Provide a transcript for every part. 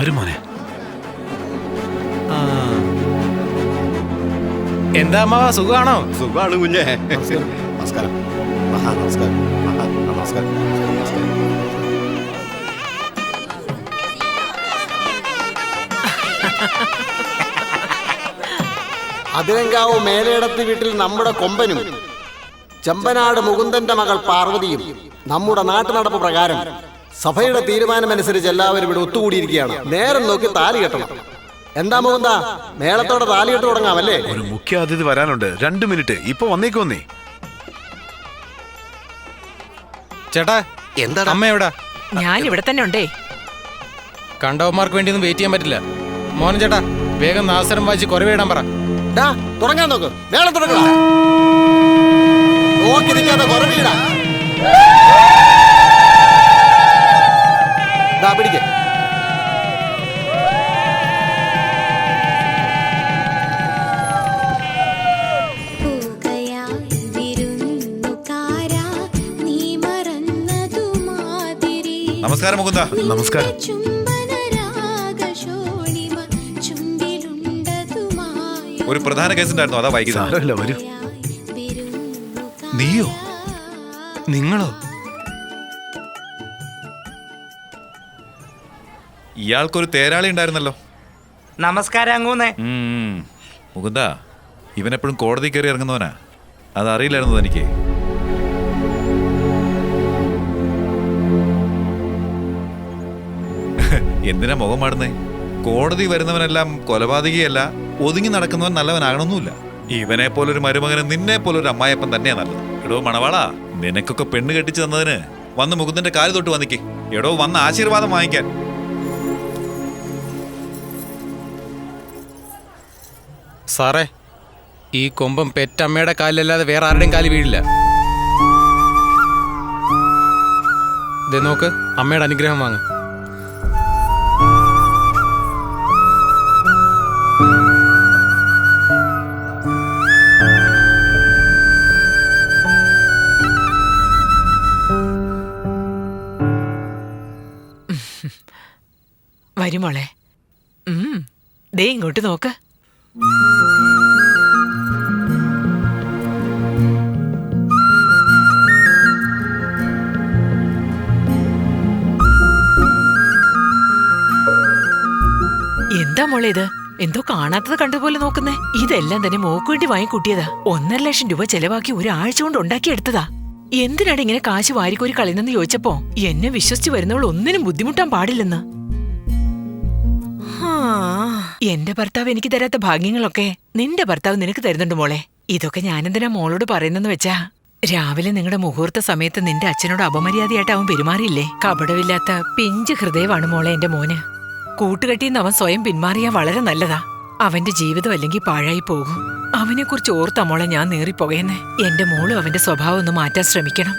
വരും മോനെ. എന്താ അമ്മാവാ, സുഖമാണോ? സുഖമാണ് കുഞ്ഞേ. നമസ്കാരം. നമസ്കാരം. നമസ്കാരം. അതിരങ്കാവ് മേലേടത്ത് വീട്ടിൽ നമ്മുടെ കൊമ്പനും ചെമ്പനാട് മുകുന്ദന്റെ മകൾ പാർവതിയും നമ്മുടെ നാട്ടുനടപ്പ് പ്രകാരം സഭയുടെ തീരുമാനമനുസരിച്ച് എല്ലാവരും ഇവിടെ ഒത്തുകൂടിയിരിക്കുകയാണ്. നേരം നോക്കി താലി കെട്ടണം. എന്താ മുകുന്ദ, മേളത്തോടെ താലി കെട്ട് തുടങ്ങാമല്ലേ? ഒരു മുഖ്യ അതിഥി വരാനുണ്ട്, 2 മിനിറ്റ്. ഇപ്പൊ വന്നേക്കൊന്നേ. ചേട്ടാ, എന്താ അമ്മ എവിടാ? ഞാൻ ഇവിടെ തന്നെ ഉണ്ടേ. കണ്ടവന്മാർക്ക് വേണ്ടി ഒന്നും വെയിറ്റ് ചെയ്യാൻ പറ്റില്ല. മോഹൻ ചേട്ടാ, വേഗം നാസരം വായിച്ച് കുറവിടാൻ പറ. തുടങ്ങാൻ നോക്ക്, മേളം തുടങ്ങ. നോക്കി നിൽക്കാതെ കുറവിടാ. പിടിക്ക. നമസ്കാരം മുകുന്ദ. നമസ്കാരം. ഒരു പ്രധാന കേസ് ഉണ്ടായിരുന്നു, അതാ വൈകില്ല. വരൂ. നീയോ? നിങ്ങളോ? ഇയാൾക്കൊരു തേരാളി ഉണ്ടായിരുന്നല്ലോ. നമസ്കാരം അങ്ങൂന്നേ. മുകുന്ദ, ഇവനെപ്പോഴും കോടതി കയറി ഇറങ്ങുന്നവനാ. അതറിയില്ലായിരുന്നു എനിക്ക്. എന്തിനാ മുഖം മാടുന്നേ? കോടതി വരുന്നവനെല്ലാം കൊലപാതകിയല്ല, ഒതുങ്ങി നടക്കുന്നവൻ നല്ലവനാകണമെന്നില്ല. ഇവനെ പോലൊരു മരുമകന് നിന്നെ പോലൊരു അമ്മായപ്പൻ തന്നെയാ നല്ലത്. എടോ മണവാളാ, നിനക്കൊക്കെ പെണ്ണ് കെട്ടിച്ചു തന്നതിന് വന്ന് മുകുന്ദന്റെ കാല് തൊട്ട് വന്നിക്ക്. എടോ, വന്ന് ആശീർവാദം വാങ്ങിക്കാൻ. സാറേ, ഈ കൊമ്പം പെറ്റമ്മയുടെ കാലിലല്ലാതെ വേറെ ആരുടെയും കാല് വീഴില്ല. ദേ നോക്ക്, അമ്മയുടെ അനുഗ്രഹം വാങ്ങ്. വരുമോളെ. ദേ ഇങ്ങോട്ട് നോക്ക്. എന്താ മോളെ ഇത്? എന്തോ കാണാത്തത് കണ്ടതുപോലെ നോക്കുന്നേ. ഇതെല്ലാം തന്നെ മോക്ക് വേണ്ടി വാങ്ങിക്കൂട്ടിയതാ. 1.5 ലക്ഷം രൂപ ചെലവാക്കി ഒരാഴ്ച കൊണ്ട് ഉണ്ടാക്കിയെടുത്തതാ. എന്തിനാണ് ഇങ്ങനെ കാശ് വാരിക്കോരി കളയുന്നെന്ന് ചോദിച്ചപ്പോ എന്നെ വിശ്വസിച്ച് വരുന്നവൾ ഒന്നിനും ബുദ്ധിമുട്ടാൻ പാടില്ലെന്ന്. എന്റെ ഭർത്താവ് എനിക്ക് തരാത്ത ഭാഗ്യങ്ങളൊക്കെ നിന്റെ ഭർത്താവ് നിനക്ക് തരുന്നുണ്ട് മോളെ. ഇതൊക്കെ ഞാനെന്തിനാ മോളോട് പറയുന്നെന്ന് വെച്ചാ, രാവിലെ നിങ്ങളുടെ മുഹൂർത്ത സമയത്ത് നിന്റെ അച്ഛനോട് അപമര്യാദയായിട്ട് അവൻ പെരുമാറിയില്ലേ? കപടമില്ലാത്ത പിഞ്ച് ഹൃദയമാണ് മോളെ എന്റെ മോന്. കൂട്ടുകെട്ടിന്ന് അവൻ സ്വയം പിന്മാറിയാ വളരെ നല്ലതാ. അവന്റെ ജീവിതം അല്ലെങ്കിൽ പാഴായി പോകും. അവനെ കുറിച്ച് ഓർത്താ മോളെ ഞാൻ നീറിപ്പോകുന്നേ. എന്റെ മോളും അവന്റെ സ്വഭാവം ഒന്ന് മാറ്റാൻ ശ്രമിക്കണം.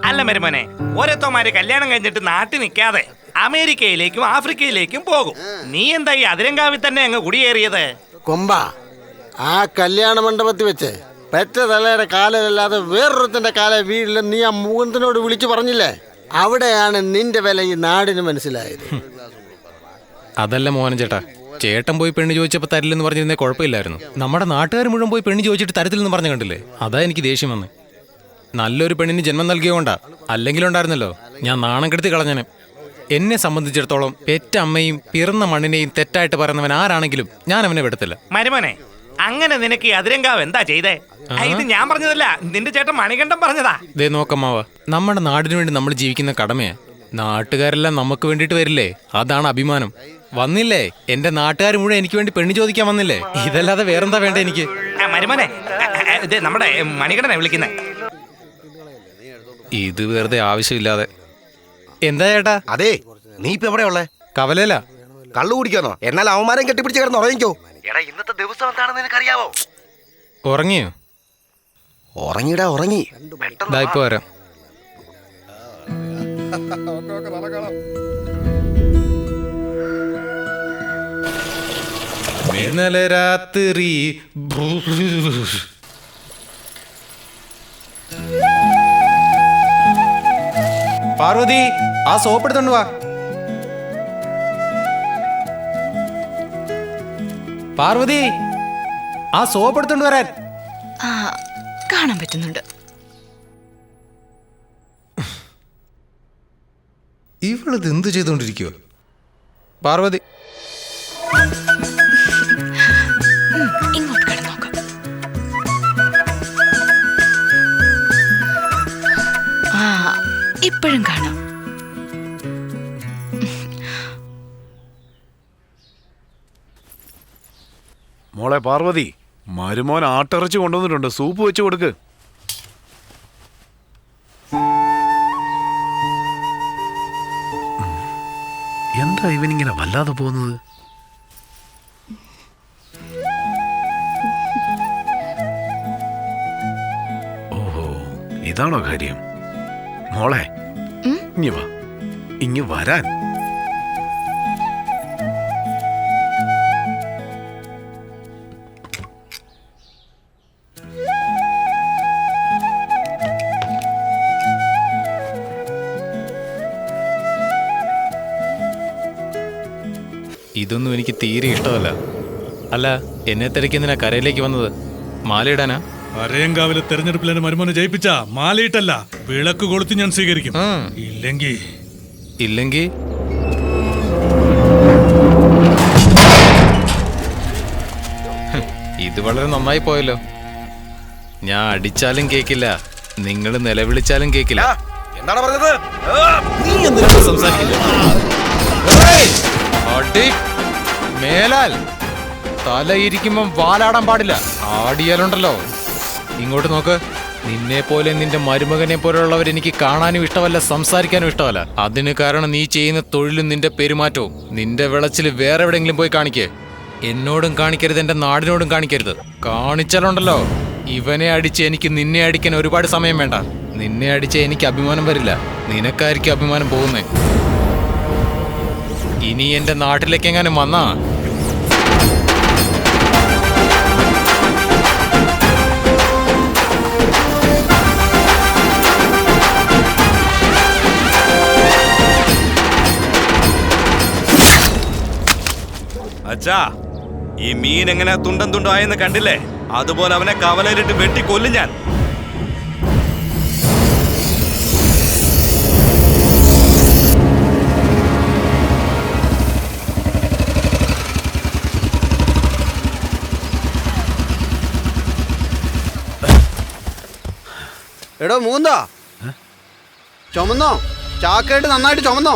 അല്ല മരുമോനെ, ഓരോരുത്തമാര് കല്യാണം കഴിഞ്ഞിട്ട് നാട്ടിൽ നിൽക്കാതെ അമേരിക്കയിലേക്കും ആഫ്രിക്കയിലേക്കും പോകും. നീ എന്താ ഈ അതിരങ്കാവിൽ തന്നെ അങ്ങ് കുടിയേറിയത്? കൊമ്പ, ആ കല്യാണ മണ്ഡപത്തിൽ വെച്ച് പെറ്റ തലയുടെ കാലല്ലാതെ വേറൊരുത്തിന്റെ കാല വീട്ടിൽ നീ ആ മുകുന്ദനോട് വിളിച്ചു പറഞ്ഞില്ലേ? അവിടെയാണ് നിന്റെ വില ഈ നാടിന് മനസ്സിലായത്. അതല്ല മോഹൻ ചേട്ടാ, ചേട്ടൻ പോയി പെണ്ണ് ചോദിച്ചപ്പോൾ തരില്ലെന്ന് പറഞ്ഞിരുന്നേ കുഴപ്പമില്ലായിരുന്നു. നമ്മുടെ നാട്ടുകാർ മുഴുവൻ പോയി പെണ്ണ് ചോദിച്ചിട്ട് തരത്തില്ലെന്ന് പറഞ്ഞു കണ്ടില്ലേ? അതാ എനിക്ക് ദേഷ്യം വന്ന്. നല്ലൊരു പെണ്ണിന് ജന്മം നൽകിയോണ്ടാ, അല്ലെങ്കിലുണ്ടായിരുന്നല്ലോ ഞാൻ നാണം കെടുത്തി കളഞ്ഞനെ. എന്നെ സംബന്ധിച്ചിടത്തോളം പെറ്റ അമ്മയും പിറന്ന മണ്ണിനെയും തെറ്റായിട്ട് പറയുന്നവൻ ആരാണെങ്കിലും ഞാൻ അവനെ വിടത്തില്ല. മരുമോനെ, അങ്ങനെ നിനക്ക് ഈ അതിരങ്കാവ് എന്താ ചെയ്തേ? ഇത് ഞാൻ പറഞ്ഞതല്ല, നിന്റെ ചേട്ടൻ മണികണ്ഠൻ പറഞ്ഞതാ. ദേ നോക്കമ്മാവ, നമ്മുടെ നാടിനു വേണ്ടി നമ്മൾ ജീവിക്കുന്ന കടമയാ. നാട്ടുകാരെല്ലാം നമുക്ക് വേണ്ടിയിട്ട് വരില്ലേ? അതാണ് അഭിമാനം. വന്നില്ലേ എന്റെ നാട്ടുകാർ മുഴുവൻ എനിക്ക് വേണ്ടി പെണ്ണ് ചോദിക്കാൻ വന്നില്ലേ? ഇതല്ലാതെ വേറെന്താ വേണ്ട എനിക്ക്? മരുമോനെ, ഇത് നമ്മുടെ മണികണ്ഠനെ വിളിക്കുന്നേ. ഇത് വെറുതെ ആവശ്യമില്ലാതെ. എന്താ ചേട്ടാ? അതെ, നീ ഇപ്പൊ എവിടെയാ ഉള്ളേ? കവലയില. കള്ളു കുടിക്കാനോ? എന്നാൽ അവന്മാരെയും കെട്ടിപ്പിടിച്ച് കിടന്ന് ഉറങ്ങിക്കോ. എടാ, ഇന്നത്തെ ദിവസം എന്താണെന്ന് നിനക്കറിയാവോ? ഉറങ്ങിയോ? ഉറങ്ങിടാ, ഉറങ്ങി. ഇപ്പൊ വരാം. ഇന്നലെ രാത്രി പാർവതി, ആ സോപ്പ് എടുത്തോണ്ട് വാ. പാർവതി, ആ സോപ്പ് എടുത്തോണ്ട് വരാൻ. ആ കാണാൻ പറ്റുന്നുണ്ട്. ഇവളിത് എന്ത് ചെയ്തോണ്ടിരിക്കുവോ? പാർവതി, ഇങ്ങോട്ട് കിടന്നു നോക്കാം. ആ ഇപ്പോഴും കാണാം. മോളെ പാർവതി, മരുമോൻ ആട്ടിറച്ചി കൊണ്ടുവന്നിട്ടുണ്ട്, സൂപ്പ് വെച്ച് കൊടുക്ക്. എന്താ ഇവനിങ്ങനെ വല്ലാതെ പോകുന്നത്? ഓഹോ, ഇതാണോ കാര്യം? മോളെ ഇങ്ങ് വാ, ഇങ്ങ് വരാൻ. ഇതൊന്നും എനിക്ക് തീരെ ഇഷ്ടമല്ല. അല്ല, എന്നെ തിരക്കെന്തിനാ കരയിലേക്ക് വന്നത്? മാലയിടാനാ? അരയങ്കാവിലെ തെരഞ്ഞെടുപ്പിൽ എന്നെ മരുമോനെ ജയിപ്പിച്ച മാലയിട്ടല്ല, വിളക്ക് കൊളുത്തി ഞാൻ സ്വീകരിക്കും. ഇല്ലെങ്കിൽ ഇത് വളരെ നന്നായി പോയല്ലോ. ഞാൻ അടിച്ചാലും കേക്കില്ല, നിങ്ങൾ നിലവിളിച്ചാലും കേക്കില്ല. എന്താണ് പറഞ്ഞത്? നീ എന്തിനാ സംസാരിക്കില്ല? മേലാൽ തലയിരിക്കുമ്പം വാലാടാൻ പാടില്ല. ആടിയാലുണ്ടല്ലോ. ഇങ്ങോട്ട് നോക്ക്. നിന്നെ പോലെ നിന്റെ മരുമകനെ പോലുള്ളവർ എനിക്ക് കാണാനും ഇഷ്ടമല്ല, സംസാരിക്കാനും ഇഷ്ടമല്ല. അതിന് കാരണം നീ ചെയ്യുന്ന തൊഴിലും നിന്റെ പെരുമാറ്റവും. നിന്റെ വിളച്ചിൽ വേറെ എവിടെയെങ്കിലും പോയി കാണിക്കേ. എന്നോടും കാണിക്കരുത്, എന്റെ നാടിനോടും കാണിക്കരുത്. കാണിച്ചാലുണ്ടല്ലോ, ഇവനെ അടിച്ച് എനിക്ക് നിന്നെ അടിക്കാൻ ഒരുപാട് സമയം വേണ്ട. നിന്നെ അടിച്ച് എനിക്ക് അഭിമാനം വരില്ല, നിനക്കായിരിക്കും അഭിമാനം പോകുന്നേ. ഇനി എന്റെ നാട്ടിലേക്ക് എങ്ങാനും വന്നാ അച്ഛാ, ഈ മീൻ എങ്ങനെ തുണ്ടം തുണ്ടായെന്ന് കണ്ടില്ലേ? അതുപോലെ അവനെ കവലയിലിട്ട് വെട്ടി കൊല്ലും ഞാൻ. എടോ മൂന്നാ, ചുമന്നോ? ചാക്കായിട്ട് നന്നായിട്ട് ചുമന്നോ?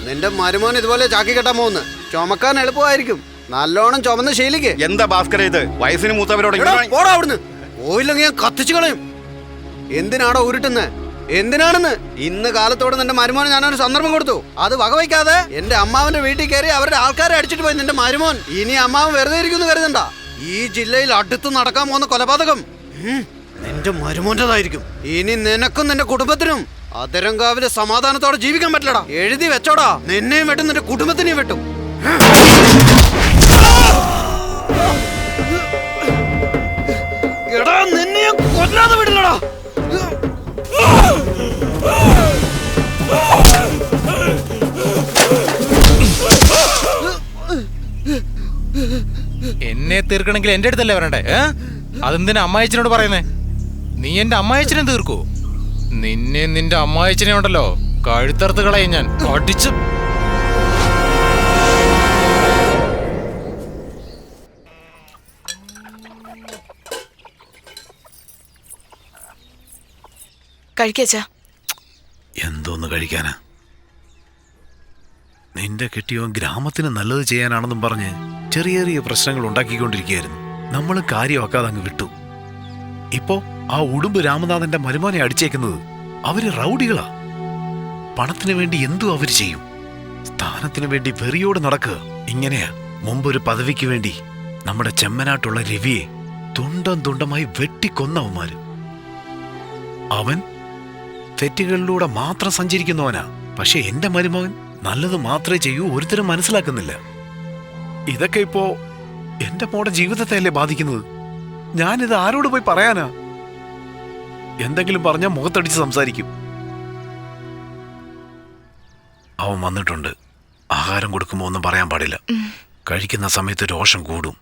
നിന്റെ മരുമോൻ ഇതുപോലെ ചാക്കി കെട്ടാൻ പോകുന്നു. ചുമക്കാൻ എളുപ്പമായിരിക്കും. നല്ലോണം ചുമന്ന് ശീലിക്ക്. എന്താ ഭാസ്കര ഇത്? വയസ്സിന് മൂത്തവരോട് പോടാ അവിടുന്ന്. പോയില്ലെങ്കിൽ ഞാൻ കത്തിച്ചു കളയും. എന്തിനാടോ ഉരുട്ടുന്നത്? എന്തിനാണെന്ന്? ഇന്ന് കാലത്തോടെ നിന്റെ മരുമോന് ഞാനൊരു സന്ദർഭം കൊടുത്തു. അത് വകവയ്ക്കാതെ എന്റെ അമ്മാവന്റെ വീട്ടിൽ കയറി അവരുടെ ആൾക്കാരെ അടിച്ചിട്ട് പോയി നിന്റെ മരുമോൻ. ഇനി അമ്മാവൻ വെറുതെ ഇരിക്കുന്നു കരുതണ്ട. ഈ ജില്ലയിൽ അടുത്ത് നടക്കാൻ പോകുന്ന കൊലപാതകം നിന്റെ മരുമോന്റേതായിരിക്കും. ഇനി നിനക്കും നിന്റെ കുടുംബത്തിനും അതിരങ്കാവിലെ സമാധാനത്തോടെ ജീവിക്കാൻ പറ്റില്ലടാ. എഴുതി വെച്ചോടാ, നിന്നെയും വെട്ടും നിന്റെ കുടുംബത്തിനെയും വെട്ടും. എടാ, നിന്നെയും കൊല്ലാതെ വിടില്ലടാ. എന്നെ തീർക്കണമെങ്കിൽ എന്റെ അടുത്തല്ലേ വരണ്ടേ? അതെന്തിനാ അമ്മായച്ചനോട് പറയുന്നേ? നീ എന്റെ അമ്മായച്ചനെ തീർക്കൂ. നിന്നെ നിന്റെ അമ്മായച്ചനെ ഉണ്ടല്ലോ കഴുത്തറുത്ത് കളയും ഞാൻ അടിച്ച്. കഴിക്കാച്ചാ. എന്തോന്ന് കഴിക്കാനാ? നിന്റെ കെട്ടിയോ ഗ്രാമത്തിന് നല്ലത് ചെയ്യാനാണെന്നും പറഞ്ഞ് ചെറിയ ചെറിയ പ്രശ്നങ്ങൾ ഉണ്ടാക്കിക്കൊണ്ടിരിക്കുകയായിരുന്നു. നമ്മൾ കാര്യമാക്കാതെ അങ്ങ് വിട്ടു. ഇപ്പോ ആ ഉടുമ്പ് രാമനാഥന്റെ മരുമോനെ അടിച്ചേക്കുന്നത് അവര് റൗഡികളാ. പണത്തിന് വേണ്ടി എന്തു അവര് ചെയ്യും. സ്ഥാനത്തിന് വേണ്ടി വെറിയോട് നടക്കുക. ഇങ്ങനെയാ മുമ്പൊരു പദവിക്ക് വേണ്ടി നമ്മുടെ ചെമ്മനാട്ടുള്ള രവിയെ തുണ്ടം തുണ്ടമായി വെട്ടിക്കൊന്നവന്മാര്. അവൻ തെറ്റുകളിലൂടെ മാത്രം സഞ്ചരിക്കുന്നവനാ. പക്ഷെ എന്റെ മരുമകൻ നല്ലത് മാത്രമേ ചെയ്യൂ. ഒരുത്തരും മനസ്സിലാക്കുന്നില്ല. ഇതൊക്കെ ഇപ്പോ എന്റെ മോടെ ജീവിതത്തെ അല്ലേ ബാധിക്കുന്നത്? ഞാനിത് ആരോട് പോയി പറയാനാ? എന്തെങ്കിലും പറഞ്ഞാൽ മുഖത്തടിച്ച് സംസാരിക്കും. അവൻ വന്നിട്ടുണ്ട്. ആഹാരം കൊടുക്കുമ്പോൾ ഒന്നും പറയാൻ പാടില്ല. കഴിക്കുന്ന സമയത്ത് രോഷം കൂടും.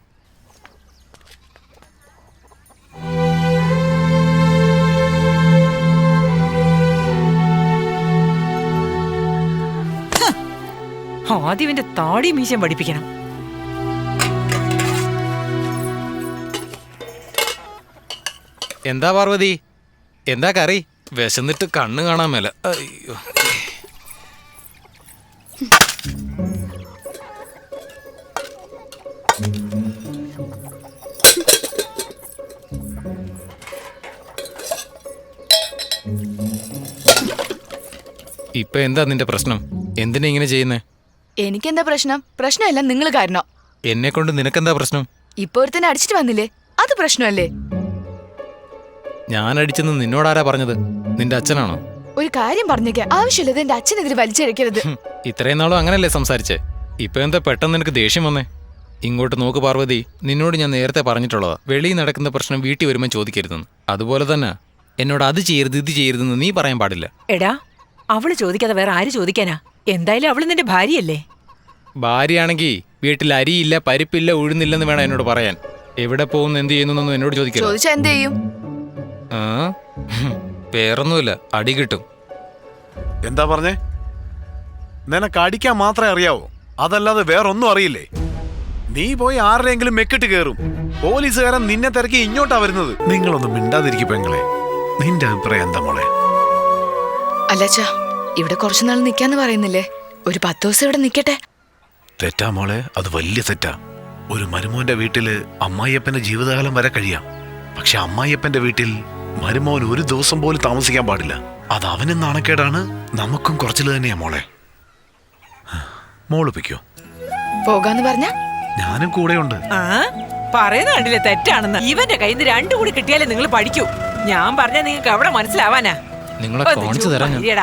ആദ്യം എന്റെ താടി മീശം പഠിപ്പിക്കണം. എന്താ പാർവതി, എന്താ കറി? വിശന്നിട്ട് കണ്ണ് കാണാൻ മേല. അയ്യോ. ഇപ്പൊ എന്താ നിന്റെ പ്രശ്നം? എന്തിനാ ഇങ്ങനെ ചെയ്യുന്നേ? എനിക്കെന്താ പ്രശ്നം? പ്രശ്നമല്ല, നിങ്ങൾ കാരണോ. എന്നെ കൊണ്ട് നിനക്കെന്താ പ്രശ്നം? ഇപ്പൊ ഒരുത്തന്നെ അടിച്ചിട്ട് വന്നില്ലേ, അത് പ്രശ്നമല്ലേ? ഞാൻ അടിച്ചെന്ന് നിന്നോടാരാ പറഞ്ഞത്? നിന്റെ അച്ഛനാണോ? ഒരു കാര്യം പറഞ്ഞേക്കാം, ആവശ്യമില്ലത് എന്റെ അച്ഛനെതിരെ വലിച്ചെടുക്കരുത്. ഇത്രയും നാളും അങ്ങനല്ലേ സംസാരിച്ചേ? ഇപ്പൊ എന്താ പെട്ടെന്ന് നിനക്ക് ദേഷ്യം വന്നേ? ഇങ്ങോട്ട് നോക്ക് പാർവതി, നിന്നോട് ഞാൻ നേരത്തെ പറഞ്ഞിട്ടുള്ളതാ, വെളിയിൽ നടക്കുന്ന പ്രശ്നം വീട്ടിൽ വരുമ്പോൾ ചോദിക്കരുതെന്ന്. അതുപോലെ തന്നെ എന്നോട് അത് ചെയ്യരുത് ഇത് ചെയ്യരുതെന്ന് നീ പറയാൻ പാടില്ല. എടാ, അവള് ചോദിക്കാതെ വേറെ ആര് ചോദിക്കാനാ? എന്തായാലും അവള് നിന്റെ ഭാര്യയല്ലേ? ഭാര്യയാണെങ്കിൽ വീട്ടിൽ അരിയില്ല, പരിപ്പില്ല, ഉഴുന്നില്ലെന്ന് വേണം എന്നോട് പറയാൻ. എവിടെ പോകുന്നു, എന്ത് ചെയ്യുന്നു എന്നോട് ചോദിക്കരുത്. ചോദിച്ചാ എന്ത് ചെയ്യും? ആ വേറൊന്നുമില്ല, അടി കിട്ടും. എന്താ പറഞ്ഞേ? നിനക്ക് അടിക്കാൻ മാത്രമേ അറിയാവൂ, അതല്ലാതെ വേറൊന്നും അറിയില്ലേ? നീ പോയി ആരുടെയെങ്കിലും മെക്കിട്ട് കയറും. പോലീസുകാരൻ നിന്നെ തിരക്കി ഇങ്ങോട്ടാ വരുന്നത്. നിങ്ങളൊന്നും മിണ്ടാതിരിക്കും പെങ്ങളെ. നിന്റെ അഭിപ്രായം എന്താ മോളെ? അല്ലച്ചാ, ഇവിടെ കുറച്ചുനാൾ നിക്കാന്ന് പറയുന്നില്ലേ? ഒരു 10 ദിവസം ഇവിടെ നിക്കട്ടെ. തെറ്റാ മോളെ, അത് വലിയ തെറ്റാ. ഒരു മരുമോന്റെ വീട്ടില് അമ്മായിയപ്പന്റെ ജീവിതകാലം വരെ കഴിയാം. പക്ഷെ അമ്മായിയപ്പന്റെ വീട്ടിൽ മരുമോൻ ഒരു ദിവസം പോലും താമസിക്കാൻ പാടില്ല. അത് അവനും നാണക്കേടാണ്, നമുക്കും കുറച്ചില് തന്നെയാ മോളെ. മോളിപ്പിക്കോ? പോകാന്ന് പറഞ്ഞ ഞാനും കൂടെയുണ്ട്. ആ പറയുന്ന കണ്ടില്ലേ തെറ്റാണെന്ന്. ഇവന്റെ കയ്യിൽ നിന്ന് 2 കൂടി കിട്ടിയാലേ നിങ്ങൾ പഠിക്കൂ. ഞാൻ പറഞ്ഞ നിങ്ങൾക്ക് അവിടെ മനസ്സിലാവാനാ? നിങ്ങളെ കാണിച്ചു തരാം ഞാൻ.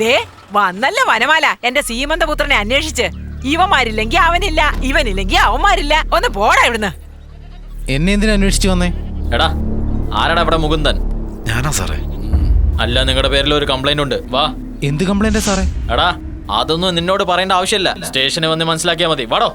ദേ വന്നല്ല വനമാല എന്റെ സീമന്തപുത്രനെ അന്വേഷിച്ച്. ഇവന്മാരില്ലെങ്കി അവനില്ല, ഇവനില്ലെങ്കി അവന്മാരില്ല. ഒന്ന് പോടാ ഇവിടുന്ന്. എന്നെ എന്തിനാ അന്വേഷിച്ചു വന്നേ? എടാ, ആരാടാ ഇവിടെ മുകുന്ദൻ? ഞാനാ സാറേ. അല്ല, നിങ്ങളുടെ പേരിൽ ഒരു കംപ്ലൈന്റ് ഉണ്ട്. വാ. എന്ത് കംപ്ലൈന്റ് സാറേ? എടാ, അതൊന്നും നിന്നോട് പറയേണ്ട ആവശ്യമില്ല. സ്റ്റേഷനിൽ വന്ന് മനസ്സിലാക്കിയാൽ മതി. വാടോ.